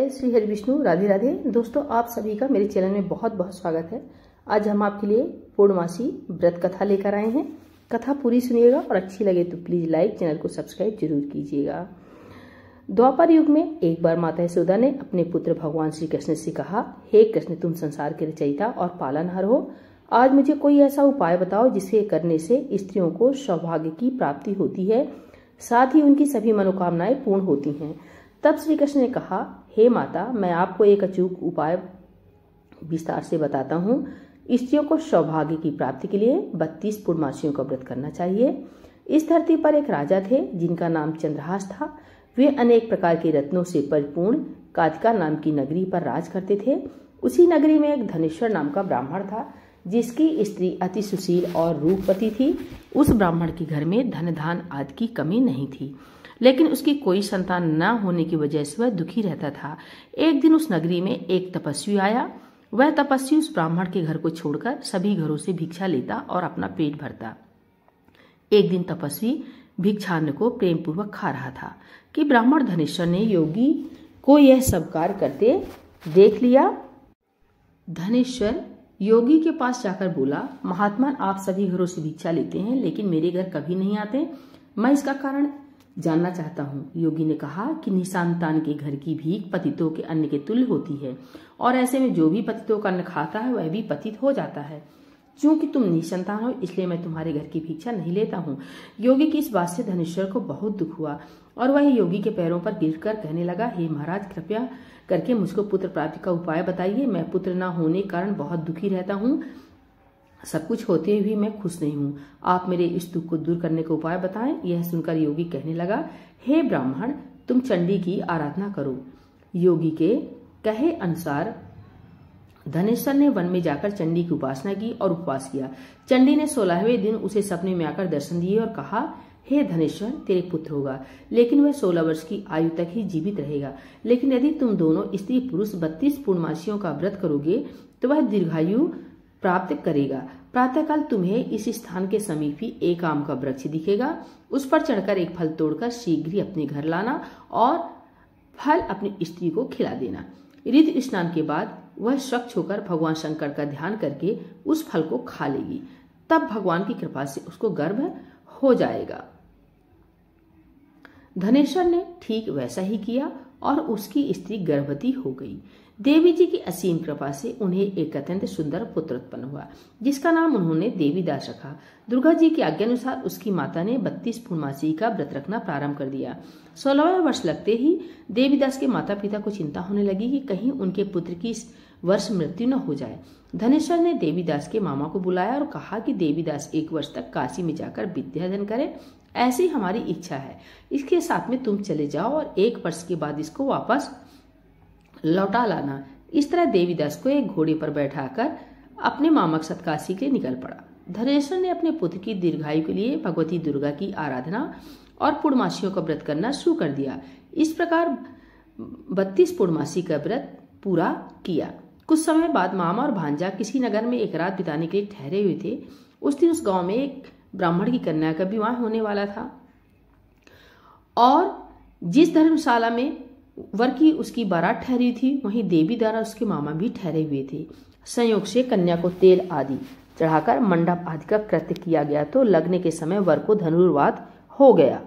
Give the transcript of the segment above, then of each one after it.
श्री हरि विष्णु, राधे राधे। दोस्तों, आप सभी का मेरे चैनल में बहुत बहुत स्वागत है। आज हम आपके लिए पूर्णमासी व्रत कथा लेकर आए हैं। कथा पूरी सुनिएगा और अच्छी लगे तो प्लीज लाइक, चैनल को सब्सक्राइब जरूर कीजिएगा। द्वापर युग में एक बार माता यशोदा ने अपने पुत्र भगवान श्री कृष्ण से कहा, हे कृष्ण, तुम संसार के रचयिता और पालनहार हो। आज मुझे कोई ऐसा उपाय बताओ जिसे करने से स्त्रियों को सौभाग्य की प्राप्ति होती है, साथ ही उनकी सभी मनोकामनाएं पूर्ण होती हैं। तब श्री कृष्ण ने कहा, हे माता, मैं आपको एक अचूक उपाय विस्तार से बताता हूँ। स्त्रियों को सौभाग्य की प्राप्ति के लिए 32 पूर्णमासियों का व्रत करना चाहिए। इस धरती पर एक राजा थे जिनका नाम चंद्रहास था। वे अनेक प्रकार के रत्नों से परिपूर्ण कातिका नाम की नगरी पर राज करते थे। उसी नगरी में एक धनेश्वर नाम का ब्राह्मण था जिसकी स्त्री अति सुशील और रूपवती थी। उस ब्राह्मण के घर में धन धान आदि की कमी नहीं थी, लेकिन उसकी कोई संतान न होने की वजह से वह दुखी रहता था। एक दिन उस नगरी में एक तपस्वी आया। वह तपस्वी उस ब्राह्मण के घर को छोड़कर सभी घरों से भिक्षा लेता और अपना पेट भरता। एक दिन तपस्वी भिक्षान्न को प्रेम पूर्वक खा रहा था कि ब्राह्मण धनेश्वर ने योगी को यह सब कार्य करते देख लिया। धनेश्वर योगी के पास जाकर बोला, महात्मा, आप सभी घरों से भिक्षा लेते हैं लेकिन मेरे घर कभी नहीं आते। मैं इसका कारण जानना चाहता हूँ। योगी ने कहा कि निसंतान के घर की भीख पतितों के अन्न के तुल्य होती है और ऐसे में जो भी पतितों का अन्न खाता है वह भी पतित हो जाता है। क्योंकि तुम निसंतान हो इसलिए मैं तुम्हारे घर की भिक्षा नहीं लेता हूँ। योगी की इस बात से धनेश्वर को बहुत दुख हुआ और वह योगी के पैरों पर गिरकर कहने लगा, हे महाराज, कृपया करके मुझको पुत्र प्राप्ति का उपाय बताइए। मैं पुत्र न होने के कारण बहुत दुखी रहता हूँ। सब कुछ होते हुए मैं खुश नहीं हूँ। आप मेरे इस दुख को दूर करने का उपाय बताएं। यह सुनकर योगी कहने लगा, हे ब्राह्मण, तुम चंडी की आराधना करो। योगी के कहे अनुसार धनेश्वर ने वन में जाकर चंडी की उपासना की और उपवास किया। चंडी ने 16वें दिन उसे सपने में आकर दर्शन दिए और कहा, हे धनेश्वर, तेरे पुत्र होगा, लेकिन वह 16 वर्ष की आयु तक ही जीवित रहेगा। लेकिन यदि तुम दोनों स्त्री पुरुष 32 पूर्णमासियों का व्रत करोगे तो वह दीर्घायु प्राप्त करेगा। प्रातःकाल तुम्हें इस स्थान के समीप ही एक आम का वृक्ष दिखेगा। उस पर चढ़कर एक फल तोड़कर शीघ्र ही अपने घर लाना और फल अपनी स्त्री को खिला देना। ऋतु स्नान के बाद वह स्वच्छ होकर भगवान शंकर का ध्यान करके उस फल को खा लेगी। तब भगवान की कृपा से उसको गर्भ हो जाएगा। धनेश्वर ने ठीक वैसा ही किया और उसकी स्त्री गर्भवती हो गई। देवी जी की असीम कृपा से उन्हें एक अत्यंत सुंदर पुत्र उत्पन्न हुआ जिसका नाम उन्होंने देवीदास रखा। दुर्गा जी की आज्ञा अनुसार उसकी माता ने 32 पूर्णमासी का व्रत रखना प्रारंभ कर दिया। 16वें वर्ष लगते ही देवीदास के माता पिता को चिंता होने लगी कि कहीं उनके पुत्र की इस वर्ष मृत्यु न हो जाए। धनेश्वर ने देवीदास के मामा को बुलाया और कहा कि देवीदास 1 वर्ष तक काशी में जाकर विद्याध्ययन करे, ऐसी हमारी इच्छा है। इसके साथ में तुम चले जाओ और 1 वर्ष के बाद इसको वापस लौटा लाना। इस तरह देवीदास को एक घोड़े पर बैठाकर अपने मामा के साथ काशी के लिए निकल पड़ा। धनेश्वर ने अपने पुत्र की दीर्घायु के लिए भगवती दुर्गा की आराधना और पूर्णमासियों का व्रत करना शुरू कर दिया। इस प्रकार 32 पूर्णमासी का व्रत पूरा किया। कुछ समय बाद मामा और भांजा किसी नगर में एक रात बिताने के लिए ठहरे हुए थे। उस दिन उस गांव में एक ब्राह्मण की कन्या का विवाह होने वाला था और जिस धर्मशाला में वर की उसकी बारात ठहरी थी वहीं देवी द्वारा उसके मामा भी ठहरे हुए थे। संयोग से कन्या को तेल आदि चढ़ाकर मंडप आदि का कृत्य किया गया तो लगने के समय वर को धनुर्वात हो गया।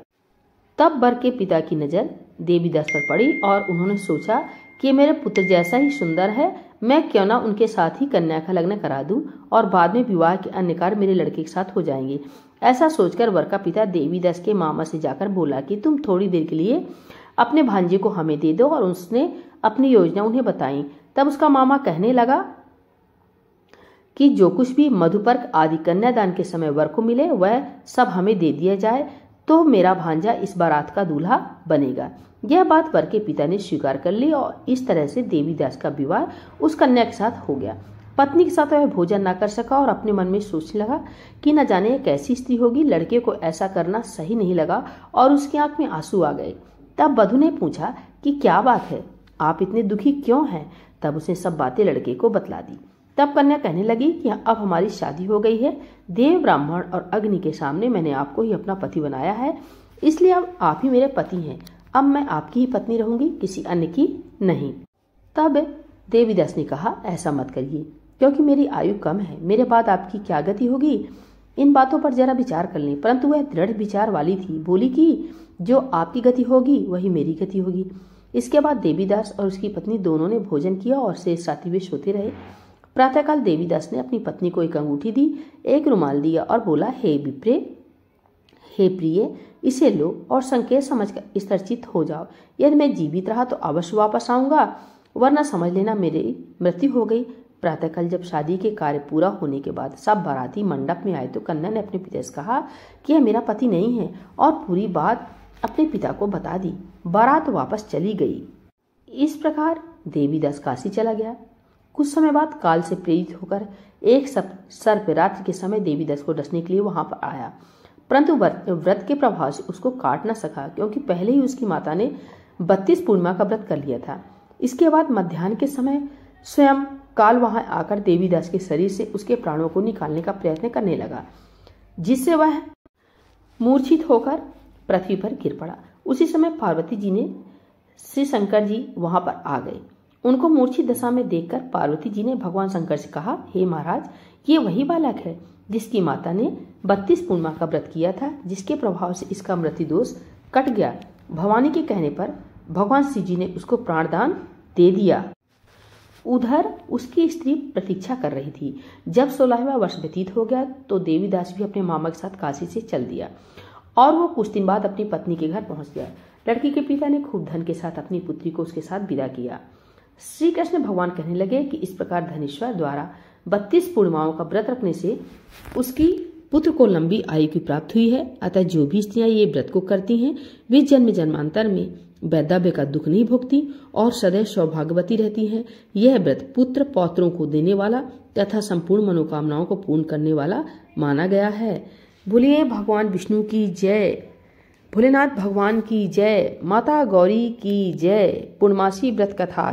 तब वर के पिता की नजर देवीदास पर पड़ी और उन्होंने सोचा कि मेरे पुत्र जैसा ही सुंदर है, मैं क्यों ना उनके साथ ही कन्या का लग्न करा दूं और बाद में विवाह के अन्य कार्य मेरे लड़के के साथ हो जाएंगे। ऐसा सोचकर वर का पिता देवीदास के मामा से जाकर बोला कि तुम थोड़ी देर के लिए अपने भांजे को हमें दे दो और उसने अपनी योजना उन्हें बताई। तब उसका मामा कहने लगा कि जो कुछ भी मधुपर्क आदि कन्यादान के समय वर को मिले वह सब हमें दे दिया जाए तो मेरा भांजा इस बारात का दूल्हा बनेगा। यह बात वर के पिता ने स्वीकार कर ली और इस तरह से देवीदास का विवाह उस कन्या के साथ हो गया। पत्नी के साथ वह भोजन न कर सका और अपने मन में सोचने लगा कि न जाने कैसी स्त्री होगी। लड़के को ऐसा करना सही नहीं लगा और उसकी आंख में आंसू आ गए। तब वधू ने पूछा कि क्या बात है, आप इतने दुखी क्यों हैं? तब उसने सब बातें लड़के को बतला दी। तब कन्या कहने लगी कि अब हमारी शादी हो गई है। देव, ब्राह्मण और अग्नि के सामने मैंने आपको ही अपना पति बनाया है, इसलिए अब आप ही मेरे पति हैं। अब मैं आपकी ही पत्नी रहूंगी, किसी अन्य की नहीं। तब देवीदास ने कहा, ऐसा मत करिए, क्योंकि मेरी आयु कम है, मेरे बाद आपकी क्या गति होगी, इन बातों पर जरा विचार कर लें। परंतु वह दृढ़ विचार वाली थी, बोली कि जो आपकी गति होगी वही मेरी गति होगी। इसके बाद देवीदास और उसकी पत्नी दोनों ने भोजन किया और शेष रात्रि वे सोते रहे। प्रातःकाल देवीदास ने अपनी पत्नी को एक अंगूठी दी, एक रुमाल दिया और बोला, हे विप्रे, हे प्रिय, इसे लो और संकेत समझकर स्तरचित हो जाओ। यदि मैं जीवित रहा तो अवश्य वापस आऊंगा, वरना समझ लेना मेरी मृत्यु हो गई। प्रातःकाल जब शादी के कार्य पूरा होने के बाद सब बाराती मंडप में आए तो कन्या ने अपने पिता से कहा कि यह मेरा पति नहीं है, और पूरी बात अपने पिता को बता दी। बारात वापस चली गई। इस प्रकार देवीदास काशी चला गया। कुछ समय बाद काल से प्रेरित होकर एक सर्प रात्रि के समय देवीदास को डसने के लिए वहां पर आया, परंतु व्रत के प्रभाव से उसको काट न सका, क्योंकि पहले ही उसकी माता ने 32 पूर्णिमा का व्रत कर लिया था। इसके बाद मध्याह्न के समय स्वयं काल वहां आकर देवीदास के शरीर से उसके प्राणों को निकालने का प्रयत्न करने लगा, जिससे वह मूर्छित होकर पृथ्वी पर गिर पड़ा। उसी समय पार्वती जी ने श्री शंकर जी वहां पर आ गए। उनको मूर्छित दशा में देखकर पार्वती जी ने भगवान शंकर से कहा, हे महाराज, ये वही बालक है जिसकी माता ने 32 पूर्णिमा का व्रत किया था, जिसके प्रभाव से इसका मृत्यु दोष कट गया। भवानी के कहने पर भगवान शिव जी ने उसको प्राणदान दे दिया। उधर उसकी स्त्री प्रतीक्षा कर रही थी। जब 16वां वर्ष व्यतीत हो गया तो देवीदास भी अपने मामा के साथ काशी से चल दिया और वो कुछ दिन बाद अपनी पत्नी के घर पहुंच गया। लड़की के पिता ने खूब धन के साथ अपनी पुत्री को उसके साथ विदा किया। श्री कृष्ण भगवान कहने लगे कि इस प्रकार धनेश्वर द्वारा 32 पूर्णिमाओं का व्रत रखने से उसकी पुत्र को लंबी आयु की प्राप्त हुई है। अतः जो भी स्त्रियां ये व्रत को करती हैं वे जन्म जन्मांतर में वैधव्य का दुख नहीं भोगती और सदैव सौभाग्यवती रहती हैं। यह व्रत पुत्र पौत्रों को देने वाला तथा संपूर्ण मनोकामनाओं को पूर्ण करने वाला माना गया है। बोलिए भगवान विष्णु की जय, भोलेनाथ भगवान की जय, माता गौरी की जय। पूर्णमासी व्रत कथा।